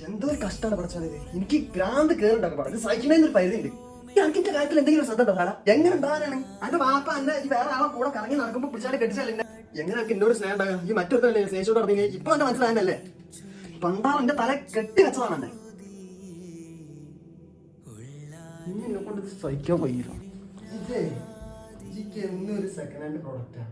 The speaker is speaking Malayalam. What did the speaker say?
എന്തോ ഒരു കഷ്ടമാണ് പഠിച്ചത്. എനിക്ക് ഭ്രാന്ത് കേറുണ്ടാക്കും പറഞ്ഞു സഹിക്കണേന്നൊരു പരിധി ഉണ്ട്. എനിക്കിന്റെ കാര്യത്തിൽ എന്തെങ്കിലും ശ്രദ്ധ ഉണ്ടോ സാറാ? എങ്ങനെ ഉണ്ടാകാനാണ് എന്റെ വാപ്പ എന്നെ ഈ വേറെ ആളെ കൂടെ കറങ്ങി നടക്കുമ്പോ പിടിച്ചാൽ കെട്ടിച്ചാൽ എങ്ങനെ എനിക്ക് എന്നോട് സ്നേഹം ഉണ്ടാകാം? ഈ മറ്റൊരുത്തല്ലേ സ്നേഹിച്ചോട് നടത്തി ഇപ്പൊ എന്റെ മനസ്സിലായല്ലേ? പണ്ടാൾ എന്റെ തല കെട്ടി വെച്ചതാണ് എന്നെ. എന്നെ കൊണ്ട് സഹിക്കാൻ വയ്യ. ഇതേ ഒരു സെക്കൻഡ് ഹാൻഡ് പ്രോഡക്റ്റാ.